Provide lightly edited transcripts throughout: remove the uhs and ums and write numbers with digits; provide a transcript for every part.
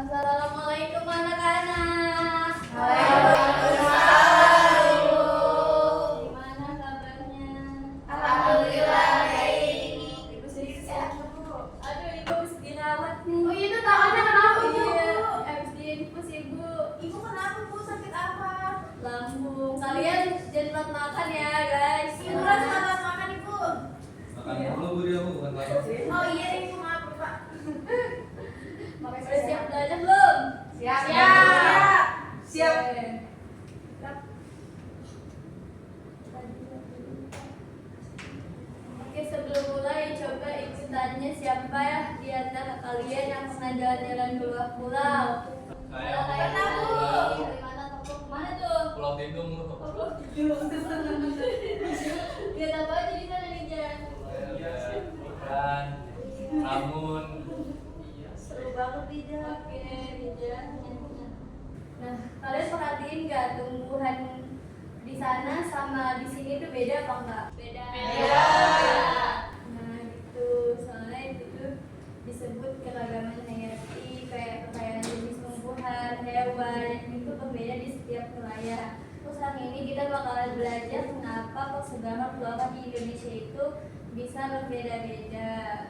Assalamualaikum anak-anak. Waalaikumsalam, Ibu. Gimana kabarnya? Alhamdulillah baik. Ibu sehat, Bu. Aduh, Ibu habis dirawat nih. Oh, itu tangannya kenapa, Ibu? Iya, habis diinfus Ibu. Ibu kenapa, Bu? Sakit apa? Lambung. Kalian jangan telat makan ya, guys. Ibu harus makan, Ibu. Makan dulu Bu dia Bu, bukan makan. Oh iya, Ibu, maaf, Pak. Udah siap belajar belum? Siap. Siap. Oke, sebelum mulai coba ikutannya siapa ya di antara kalian yang pernah jalan-jalan ke luar pulau? Saya Pernah, Bu. Dari mana kamu? Mana tuh? Pulau Tidung Bu. Pulau Tidung. Lihat apa aja di sana nih, Jan? Ikan, ramun. Seru banget nih, Jan. Oke, nih, Jan. Nah, kalian perhatiin nggak tumbuhan di sana sama di sini tuh beda apa enggak? Beda. Nah, gitu. Soalnya itu tuh disebut keragaman hayati, kayak kekayaan jenis tumbuhan, hewan, itu berbeda di setiap wilayah. Terus hari ini kita bakalan belajar kenapa persebaran flora di Indonesia itu bisa berbeda-beda.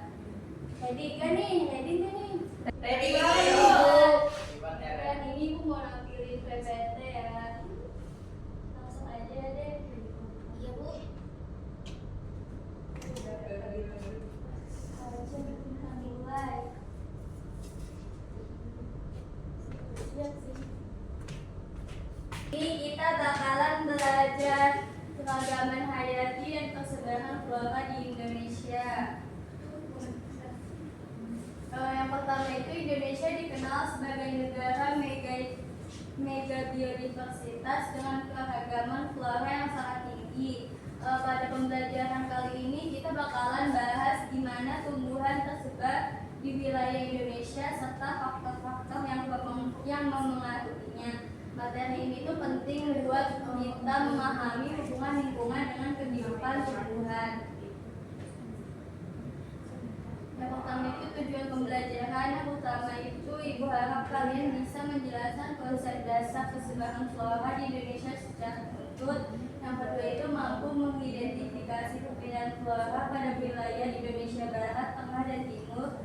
Ready kan nih? Ready nggak nih? Ready, Ready, Bu. Kan ini aku mau nampilin PPT ya. Langsung aja deh. Iya, Bu. Harusnya kita mulai. Siap sih. Ini kita bakalan belajar keragaman hayati dan persebaran flora di Indonesia. Yang pertama itu Indonesia dikenal sebagai negara mega biodiversitas dengan keragaman flora yang sangat tinggi. Pada pembelajaran kali ini kita bakalan bahas gimana tumbuhan tersebar di wilayah Indonesia serta faktor-faktor yang memengaruhinya. Materi ini tuh penting buat kita memahami hubungan lingkungan dengan kehidupan tumbuhan. Yang pertama itu tujuan pembelajaran. Yang utama itu Ibu harap kalian bisa menjelaskan konsep dasar persebaran flora di Indonesia secara utuh. Yang kedua itu mampu mengidentifikasi perbedaan flora pada wilayah Indonesia Barat, Tengah, dan Timur.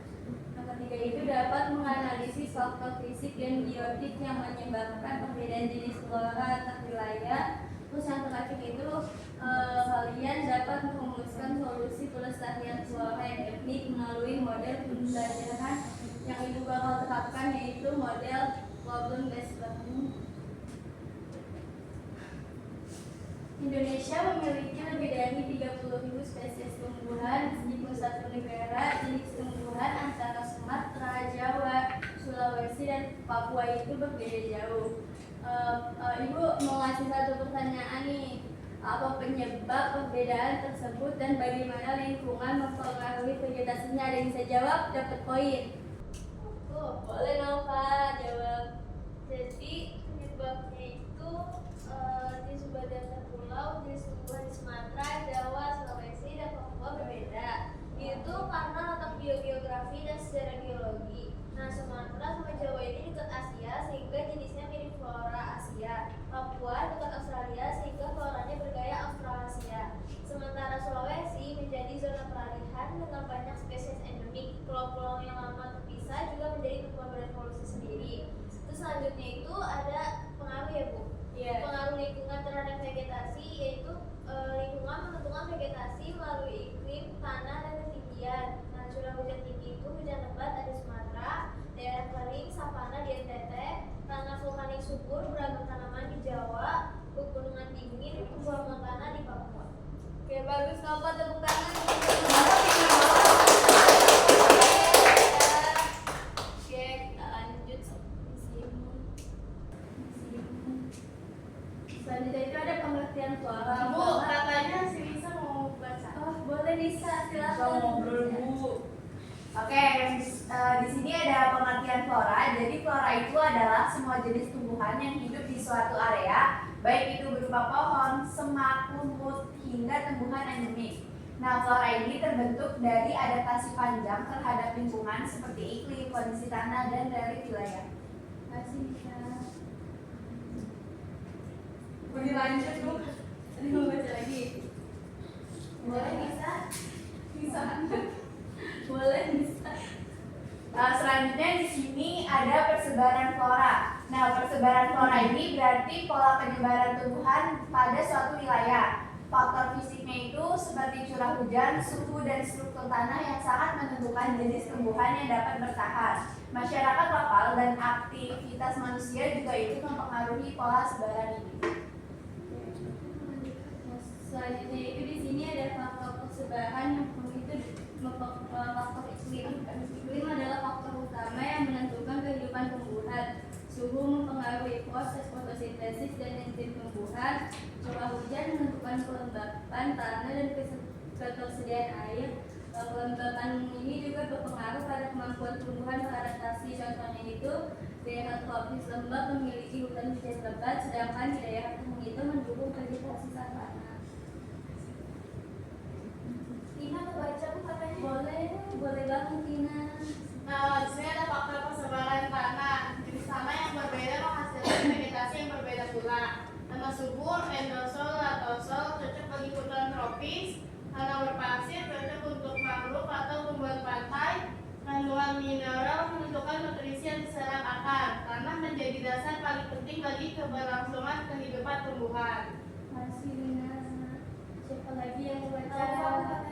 Yang ketiga itu dapat menganalisis faktor fisik dan biotik yang menyebabkan perbedaan jenis flora antar wilayah. Terus yang terakhir itu kalian dapat merumuskan solusi pelestarian flora endemik melalui model pembelajaran yang Ibu bakal terapkan, yaitu model problem based learning. Indonesia memiliki lebih dari 30.000 spesies tumbuhan. Di satu negara, jenis tumbuhan antara Sumatera, Jawa, Sulawesi, dan Papua itu berbeda jauh. Ibu mau ngasih satu pertanyaan nih. Apa penyebab perbedaan tersebut dan bagaimana lingkungan mempengaruhi vegetasinya? Ada yang bisa jawab, dapat poin. Boleh Nova jawab. Jadi penyebabnya itu di sumber daya pulau, jenis tumbuhan di Sumatera, Jawa, Sulawesi, dan Papua berbeda. Itu karena letak geografi dan sejarah geologi. Nah, Sumatera sama Jawa ini dekat Asia sehingga jenisnya mirip flora Asia. Papua dekat Australia sehingga floranya bergaya Australasia. Sementara Sulawesi menjadi zona peralihan dengan banyak spesies endemik. Pulau-pulau yang lama terpisah juga menjadi tumbuhan berevolusi sendiri. Terus selanjutnya itu ada pengaruh ya, Bu? Iya. Pengaruh lingkungan terhadap vegetasi, yaitu lingkungan menentukan vegetasi melalui iklim, tanah, dan ketinggian. Nah, curah hujan tinggi itu hujan lebat ada di Sumatera, daerah kering, savana di NTT, tanah vulkanik subur, beragam tanaman di Jawa, pegunungan dingin, tumbuhan montana di Papua. Oke, bagus Nova, tepuk tangan. Oke, kita lanjut di sini. Selanjutnya itu ada pengertian flora. Bu, katanya si Lisa mau baca. Oh, boleh Lisa, silakan. ngobrol, Bu. Oke, di sini ada pengertian flora. Jadi flora itu adalah semua jenis tumbuhan yang hidup di suatu area, baik itu berupa pohon, semak, lumut, hingga tumbuhan endemik. Nah, flora ini terbentuk dari adaptasi panjang terhadap lingkungan seperti iklim, kondisi tanah, dan relief wilayah. Masih bisa. Boleh lanjut, Bu? Tadi mau baca lagi. Boleh, bisa? Bisa. Boleh bisa. Selanjutnya di sini ada persebaran flora. Nah, persebaran flora ini berarti pola penyebaran tumbuhan pada suatu wilayah. Faktor fisiknya itu seperti curah hujan, suhu, dan struktur tanah yang sangat menentukan jenis tumbuhan yang dapat bertahan. Masyarakat lokal dan aktivitas manusia juga ikut mempengaruhi pola sebaran ini. Selanjutnya itu di sini ada faktor persebaran yang itu faktor iklim. Iklim adalah faktor utama yang menentukan kehidupan tumbuhan. Suhu mempengaruhi proses fotosintesis dan enzim tumbuhan. Curah hujan menentukan kelembapan tanah dan ketersediaan air. Kelembapan ini juga berpengaruh pada kemampuan tumbuhan beradaptasi. Contohnya itu daerah tropis lembab memiliki hutan hujan lebat, sedangkan di daerah kering itu mendukung vegetasi savana. Tina mau baca Bu katanya? Boleh banget Tina. Nah, di sini ada faktor persebaran tanah. Jenis tanah yang berbeda menghasilkan vegetasi yang berbeda pula. Tanah subur, endosol, latosol cocok bagi hutan tropis. Tanah berpasir cocok untuk mangrove atau tumbuhan pantai. Kandungan mineral menentukan nutrisi yang diserap akar. Tanah menjadi dasar paling penting bagi keberlangsungan kehidupan tumbuhan. Masih Lina. Siapa lagi yang mau baca?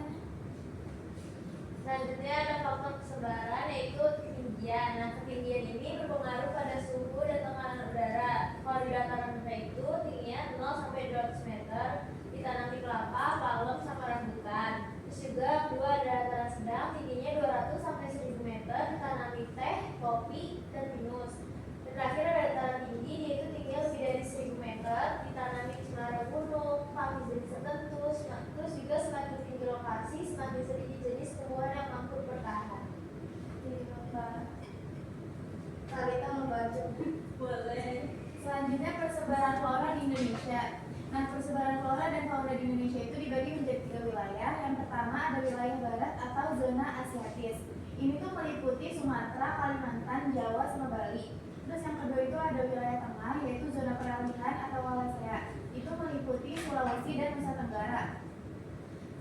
Selanjutnya ada faktor persebaran yaitu ketinggian. Nah, ketinggian ini berpengaruh pada suhu dan tekanan udara. Kalau di dataran rendah itu tingginya 0 sampai 200 meter, ditanami kelapa, palem, sama rambutan. Terus juga kedua ada dataran sedang, tingginya 200 sampai 1000 meter, ditanami teh, kopi, dan pinus. Dan terakhir ada dataran tinggi, yaitu tingginya lebih dari 1000 meter, ditanami cemara gunung, panggil jenis tertentu. Terus juga semakin tinggi lokasi, semakin sedikit jenis tumbuhan yang mampu bertahan. Kita membaca. Boleh. Selanjutnya persebaran flora di Indonesia. Nah, persebaran flora dan fauna di Indonesia itu dibagi menjadi 3 wilayah. Yang pertama ada wilayah barat atau zona Asiatis. Ini tuh meliputi Sumatera, Kalimantan, Jawa, sama Bali. Terus yang kedua itu ada wilayah tengah, yaitu zona peralihan atau Wallacea. Itu meliputi Sulawesi dan Nusa Tenggara.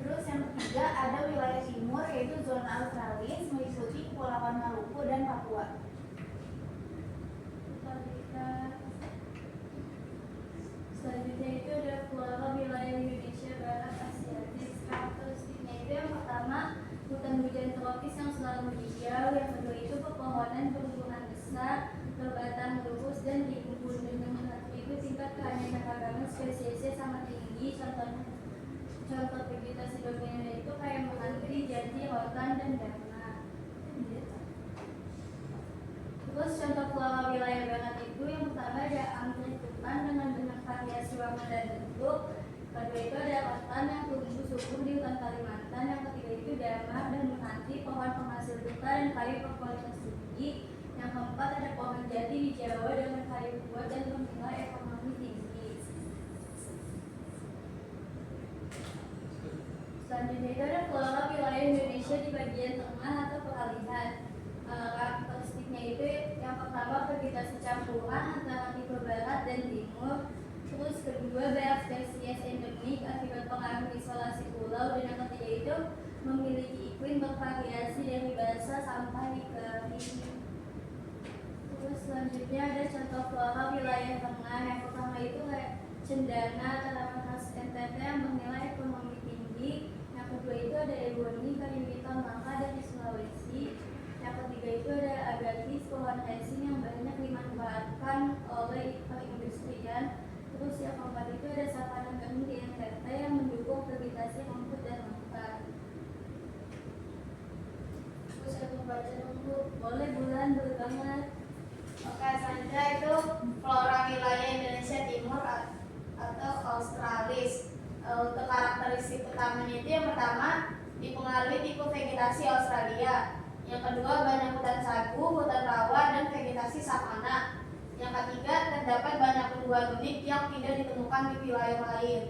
Terus yang ketiga ada wilayah timur, yaitu zona Australis, meliputi Kepulauan Maluku dan Papua. Selanjutnya itu ada flora wilayah Indonesia Barat Asiatis. Karakteristiknya itu yang pertama hutan hujan tropis yang selalu hijau. Yang kedua itu pepohonan berumbulan besar, berbatang lurus dan rimbun. Dan yang satu itu tingkat keanekaragaman spesiesnya sangat tinggi. Contoh vegetasi dominan itu kayak menghantri, jati, rotan, dan dana. Terus contoh flora wilayah barat itu yang pertama ada anggrek hutan dengan banyak variasi warna dan bentuk. Kedua itu ada rotan yang tumbuh subur di hutan Kalimantan. Yang ketiga itu damar dan menanti, pohon penghasil duta dan kayu berkualitas tinggi. Yang keempat ada pohon jati di Jawa dengan kayu kuat dan bernilai ekonomi tinggi. Selanjutnya itu ada flora wilayah Indonesia di bagian tengah atau peralihan. Karakteristiknya itu yang pertama vegetasi campuran antara tipe barat dan timur. Terus kedua banyak spesies endemik akibat pengaruh isolasi pulau. Dan yang ketiga itu memiliki iklim bervariasi dari basah sampai kering. Terus selanjutnya ada contoh flora wilayah tengah. Yang pertama itu kayak cendana tanaman khas NTT yang bernilai ekonomi tinggi. Yang kedua itu ada eboni, kayu hitam langka dari Sulawesi. Yang ketiga itu ada agatis, pohon resin yang banyak dimanfaatkan oleh perindustrian. Terus yang keempat itu ada savana kering di NTT yang mendukung vegetasi rumput dan hutan. Terus saya mau baca dulu. Boleh Bulan, boleh banget. Oke, selanjutnya itu flora wilayah Indonesia Timur atau Australis. Untuk karakteristik utamanya itu yang pertama dipengaruhi tipe vegetasi Australia. Yang kedua banyak hutan sagu, hutan rawa, dan vegetasi savana. Yang ketiga terdapat banyak tumbuhan unik yang tidak ditemukan di wilayah lain.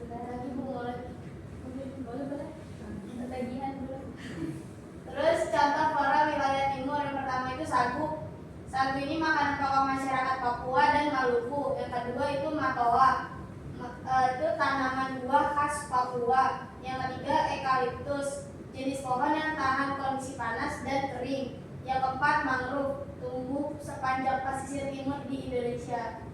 Lagi boleh. boleh. Ketagihan dulu. Terus contoh flora wilayah timur yang pertama itu sagu. Sagu ini makanan pokok masyarakat Papua dan Maluku. Yang kedua itu matoa. Itu tanaman buah khas Papua. Yang ketiga eukaliptus, jenis pohon yang tahan kondisi panas dan kering. Yang keempat mangrove, tumbuh sepanjang pesisir timur di Indonesia.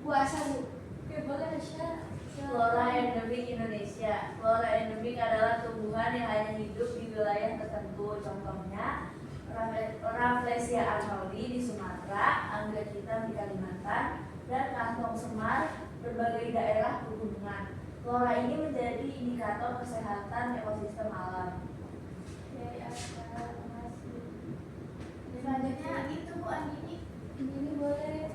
Puasa Bu. Oke, boleh Aisyah. Flora endemik Indonesia. Flora endemik adalah tumbuhan yang hanya hidup di wilayah tertentu. Contohnya Rafflesia arnoldi di Sumatera, anggrek hitam di Kalimantan, dan kantong semar berbagai daerah pegunungan. Flora ini menjadi indikator kesehatan ekosistem alam. Oke, Aisyah, makasih. Selanjutnya itu Bu Andini. Ini boleh.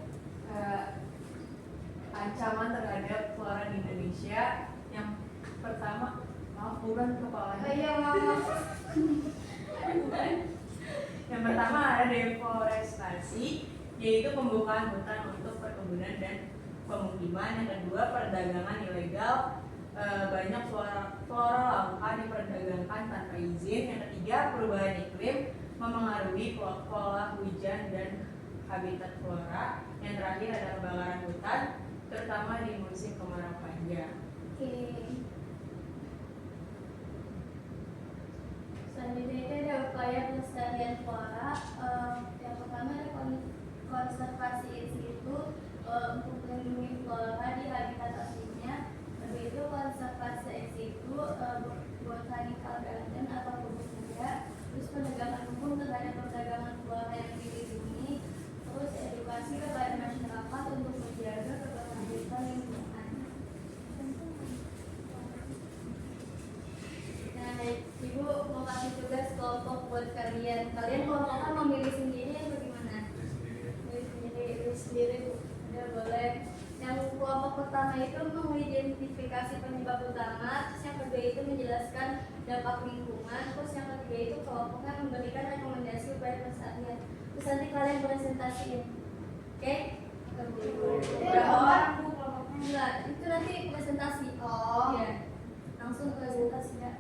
Ancaman terhadap flora di Indonesia. Yang pertama, maaf bukan kepalanya. Iya maaf. Yang pertama ada deforestasi, yaitu pembukaan hutan untuk perkebunan dan pemukiman. Yang kedua, perdagangan ilegal. Banyak flora langka diperdagangkan tanpa izin. Yang ketiga, perubahan iklim memengaruhi pola hujan dan habitat flora. Yang terakhir ada kebakaran hutan, terutama di musim kemarau panjang. Oke. Selanjutnya itu ada upaya pelestarian flora. Yang pertama ada konservasi in situ untuk melindungi flora di habitat aslinya. Kedua itu konservasi ex situ, botanical garden atau kebun muda. Terus penegakan hukum terhadap perdagangan flora yang dilindungi. Terus edukasi kepada masyarakat untuk menjaga keberlanjutan lingkungan. Nah, Ibu mau kasih tugas kelompok buat kalian. Kalian kelompoknya memilih sendiri atau gimana? Milih sendiri, Bu. Udah boleh. Yang kelompok pertama itu mengidentifikasi penyebab utama, terus yang kedua itu menjelaskan dampak lingkungan, terus yang ketiga itu kelompoknya memberikan rekomendasi upaya pelestarian. Terus nanti kalian presentasiin, oke? Berapa orang Bu kelompoknya? Enggak, itu nanti presentasi. Oh. Iya, langsung presentasi ya.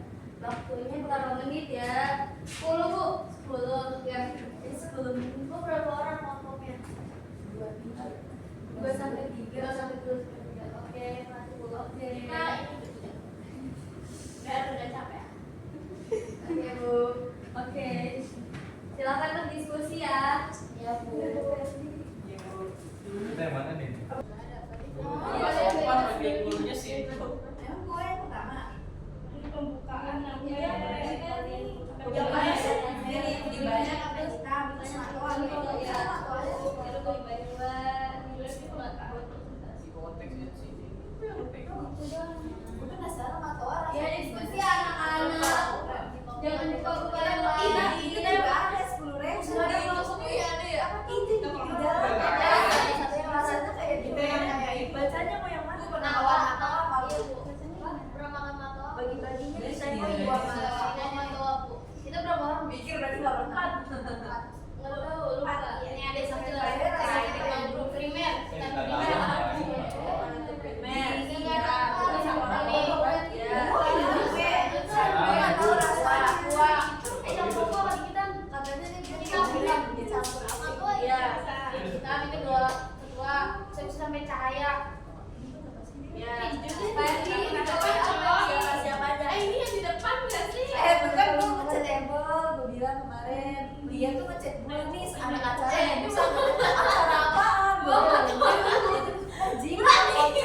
Waktunya berapa menit ya? 10 Bu, 10 ya. 10 menit. Bu berapa orang kelompoknya? 2 sampai 3 sampai 3. Oke, masuk Bu. Oke. Udah capek. Oke Bu. Oke. Silakan berdiskusi ya. Ya Bu. Kita yang mana nih? Pas lagi gurunya sih. Emang gue yang pertama. Ini pembukaan namanya. Yang banyak apa kita terus matoa gitu ya. Gue penasaran matoa. Ya diskusi anak-anak. Jangan dibuka yang lain. Ini juga ada 10.000. Ada langsungnya ya ada ya. Itu di dalam ada. Satu yang rasanya kayak gitu. Bacanya mau yang mana? Matoa. Iya Bu. Pernah makan matoa? Bagi-baginya Jadi bisa saya yang buat dua. matoa Bu. Kita berapa orang? Pikir berarti 8. Nggak tahu, lupa. Ini ada sampai terakhir kita guru primer. Saya Kita nggak primer. tahu. Primer. Ini nggak tahu. Sama ini. Ya. Yang pokok lagi kita katanya dia bilang Dicampur apa? matoa ya. Kita ini kedua sampai cahaya. Ya. Siapa aja? Ini yang di depan nggak sih? Bukan gue ngechat Ebel, gue bilang kemarin dia tuh ngechat gue nih anak acara yang bisa acara apaan? Gue jimat nih.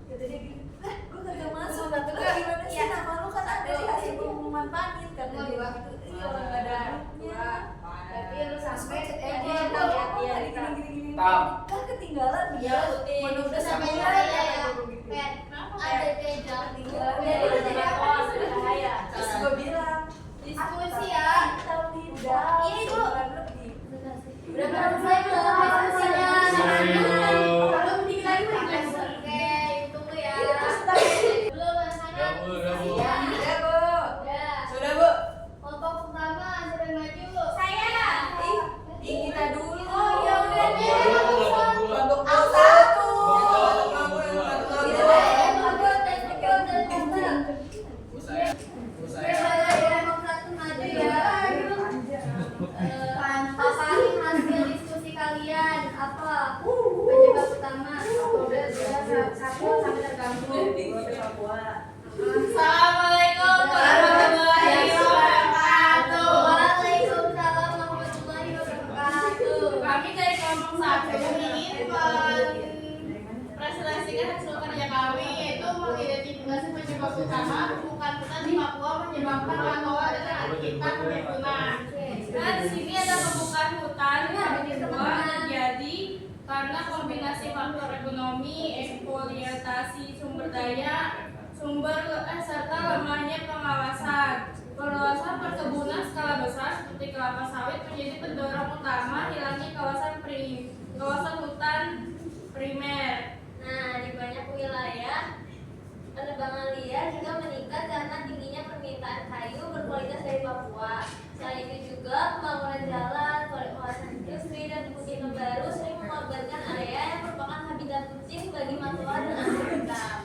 Kata dia gini, gue kagak masuk. Kata gue gimana sih nama lu kan ada di hasil pengumuman panit. Kata dia gitu, iya orang gak ada grupnya. Berarti lu sampai Sampai chat Ebel. Ebel, gini-gini. Kan ketinggalan dia. Menurut Udah sampai sampai cahaya ya. ya. Ada kejar Ketinggalan. cahaya. Terus gue bilang, Diskusi ya. Ini Bu. Udah bareng saya belum diskusinya? Belum dikira itu kelas. Oke, tunggu ya. Belum rasanya. Ya Bu, ya Bu. Ya. Iya Bu. Ya. Sudah Bu. Kelompok pertama sudah maju. Saya. Ih, kita dulu. Oh, ya udah deh. Kelompok satu. Kelompok dua. Kelompok dua. kita mulai punah. Nah, di sini ada pembukaan hutan yang kedua terjadi karena kombinasi faktor ekonomi, eksploitasi sumber daya, serta lemahnya pengawasan. Perluasan perkebunan skala besar seperti kelapa sawit menjadi pendorong utama hilangnya kawasan hutan primer. Nah, di banyak wilayah penebangan liar juga meningkat karena tingginya permintaan kayu berkualitas dari Papua. Selain itu juga pembangunan jalan, kawasan industri dan pemukiman baru sering mengorbankan area yang merupakan habitat rutin bagi matoa dan anggrek hitam.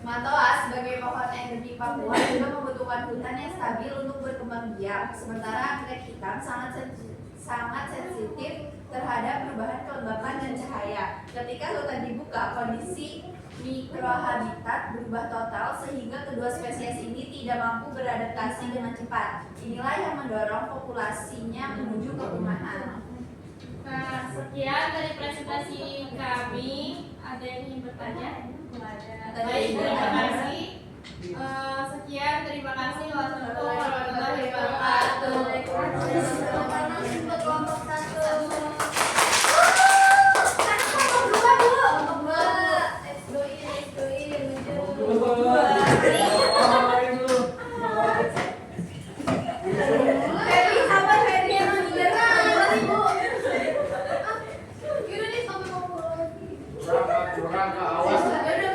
Matoa sebagai pohon endemik Papua juga membutuhkan hutan yang stabil untuk berkembang biak. Sementara anggrek hitam sangat sensitif terhadap perubahan kelembapan dan cahaya. Ketika hutan dibuka, kondisi mikrohabitat berubah total sehingga kedua spesies ini tidak mampu beradaptasi dengan cepat. Inilah yang mendorong populasinya menuju kepunahan. Nah, sekian dari presentasi kami. Ada yang ingin bertanya? Baik, terima kasih. Sekian, terima kasih. Wassalamualaikum warahmatullahi wabarakatuh. Kelompok 1.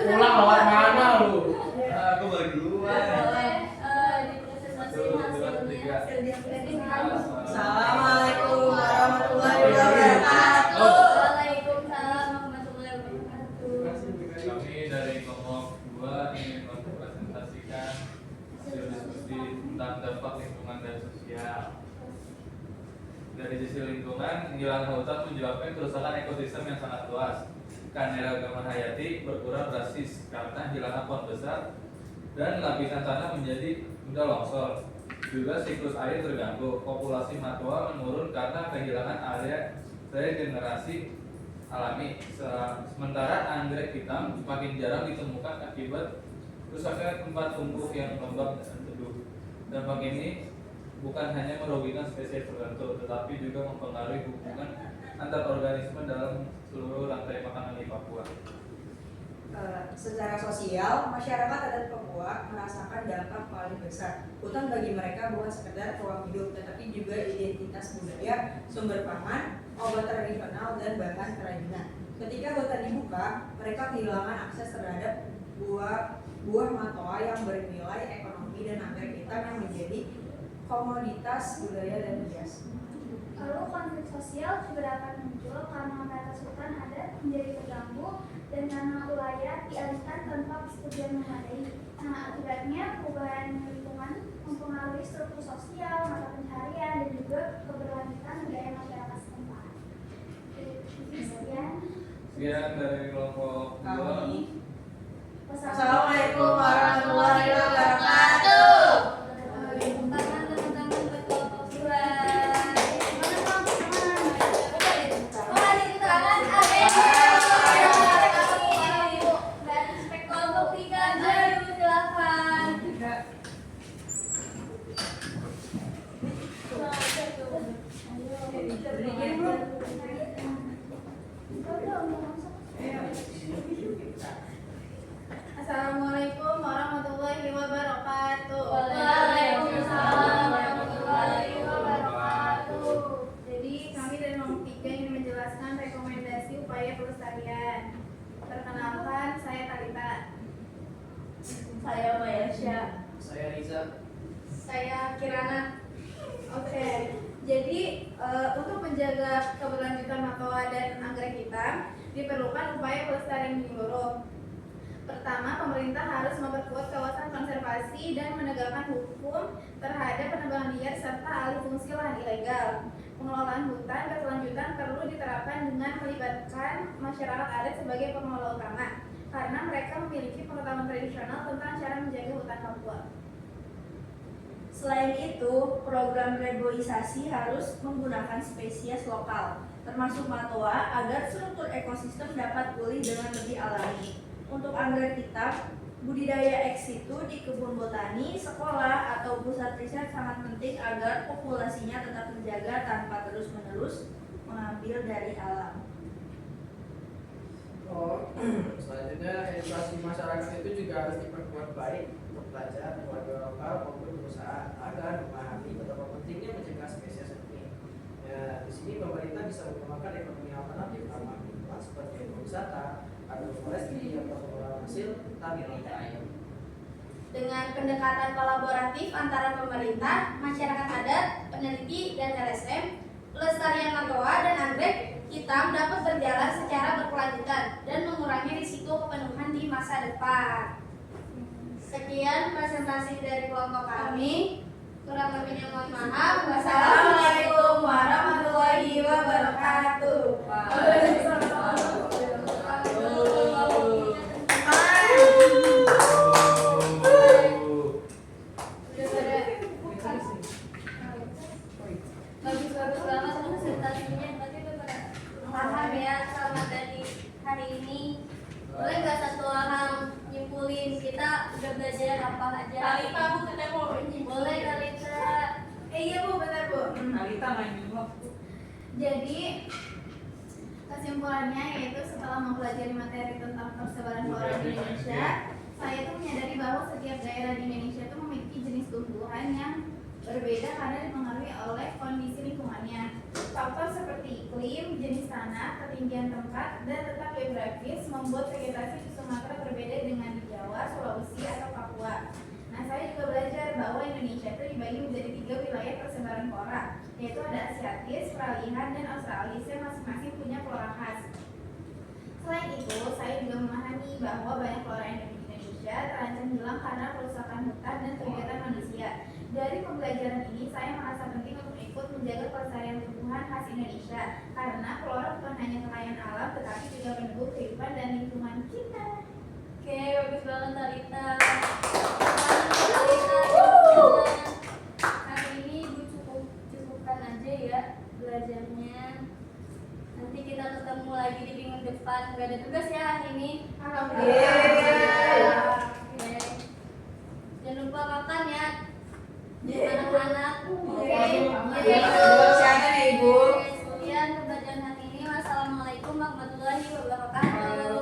Pulang lewat mana lu? Aku balik duluan. Assalamualaikum warahmatullahi wabarakatuh. Waalaikumsalam warahmatullahi wabarakatuh. Kami dari kelompok 2 ingin mempresentasikan hasil diskusi tentang dampak lingkungan dan sosial. Dari sisi lingkungan, hilangnya hutan menyebabkan kerusakan ekosistem yang sangat luas. Keanekaragaman hayati berkurang drastis karena hilangnya pohon besar dan lapisan tanah menjadi mudah longsor. Juga siklus air terganggu, populasi matoa menurun karena kehilangan area regenerasi alami. Sementara anggrek hitam semakin jarang ditemukan akibat rusaknya tempat tumbuh yang lembab dan teduh. Dampak ini bukan hanya merugikan spesies tertentu, tetapi juga mempengaruhi hubungan antar organisme dalam seluruh rantai makanan di Papua. Secara sosial, masyarakat adat Papua merasakan dampak paling besar. Hutan bagi mereka bukan sekedar ruang hidup, tetapi juga identitas budaya, sumber pangan, obat tradisional, dan bahan kerajinan. Ketika hutan dibuka, mereka kehilangan akses terhadap buah matoa yang bernilai ekonomi dan anggrek hitam yang menjadi komoditas budaya dan hias. Lalu konflik sosial juga dapat muncul karena batas hutan adat menjadi terganggu dan karena wilayah dialihkan tanpa persetujuan memadai. Nah, akibatnya perubahan lingkungan mempengaruhi struktur sosial, mata pencaharian, dan juga keberlanjutan budaya masyarakat setempat. Sekian dari kelompok 2. Assalamualaikum warahmatullahi wabarakatuh. Tangan teman-teman buat kelompok 2. Kelompok 3 baru silakan. Assalamualaikum warahmatullahi wabarakatuh. Waalaikumsalam warahmatullahi wabarakatuh. Jadi kami dari kelompok 3 ingin menjelaskan rekomendasi upaya pelestarian. Perkenalkan, saya Talita. Saya Mayasya. Saya Riza. Saya Kirana. Oke, jadi untuk menjaga keberlanjutan matoa dan anggrek hitam diperlukan upaya pelestarian menyeluruh. Pertama, pemerintah harus memperkuat kawasan konservasi dan menegakkan hukum terhadap penebangan liar serta alih fungsi lahan ilegal. Pengelolaan hutan berkelanjutan perlu diterapkan dengan melibatkan masyarakat adat sebagai pengelola utama, karena mereka memiliki pengetahuan tradisional tentang cara menjaga hutan Papua. Selain itu, program reboisasi harus menggunakan spesies lokal, termasuk matoa, agar struktur ekosistem dapat pulih dengan lebih alami. Untuk anggrek hitam, Budidaya ex situ di kebun botani, sekolah, atau pusat riset sangat penting agar populasinya tetap terjaga tanpa terus-menerus mengambil dari alam. Oh, selanjutnya edukasi masyarakat itu juga harus diperkuat baik untuk pelajar, warga lokal maupun perusahaan agar memahami betapa pentingnya mencegah spesies ini. Ya, di sini pemerintah bisa mengembangkan ekonomi alternatif ramah lingkungan seperti ekowisata, agroforestry atau pengelolaan hasil hutan yang air. Dengan pendekatan kolaboratif antara pemerintah, masyarakat adat, peneliti, dan LSM, pelestarian matoa dan anggrek hitam dapat berjalan secara berkelanjutan dan mengurangi risiko kepenuhan di masa depan. Sekian presentasi dari kelompok kami. Kurang lebihnya mohon maaf. Wassalamualaikum warahmatullahi wabarakatuh. Bagus-bagus banget presentasinya. Berarti udah pada paham ya selama dari hari ini. Boleh nggak satu orang nyimpulin kita udah belajar apa aja? Talita, Bu, katanya mau Boleh Talita. Iya Bu, benar Bu. Talita main juga. Jadi kesimpulannya yaitu setelah mempelajari materi tentang persebaran flora di Indonesia, saya tuh menyadari bahwa setiap daerah di Indonesia itu memiliki jenis tumbuhan yang berbeda karena dipengaruhi oleh kondisi lingkungannya. Faktor seperti iklim, jenis tanah, ketinggian tempat, dan letak geografis membuat vegetasi di Sumatera berbeda dengan di Jawa, Sulawesi, atau Papua. Nah, saya juga belajar bahwa Indonesia itu dibagi menjadi 3 wilayah persebaran flora, yaitu ada Asiatis, Peralihan, dan Australis yang masing-masing punya flora khas. Selain itu, saya juga memahami bahwa banyak flora endemik Indonesia terancam hilang karena kerusakan hutan dan kegiatan manusia. Dari pembelajaran ini, saya merasa penting untuk ikut menjaga pelestarian tumbuhan khas Indonesia karena flora bukan hanya kekayaan alam, tetapi juga pendukung kehidupan dan lingkungan kita. Oke, bagus banget Talita. Hari ini Ibu cukupkan aja ya belajarnya. Nanti kita ketemu lagi di minggu depan. Gak ada tugas ya hari ini. Alhamdulillah. Oke. Jangan lupa makan ya, anak-anak. Oke. Siapa nih, Ibu? Sekian pembelajaran hari ini. Wassalamualaikum warahmatullahi wabarakatuh.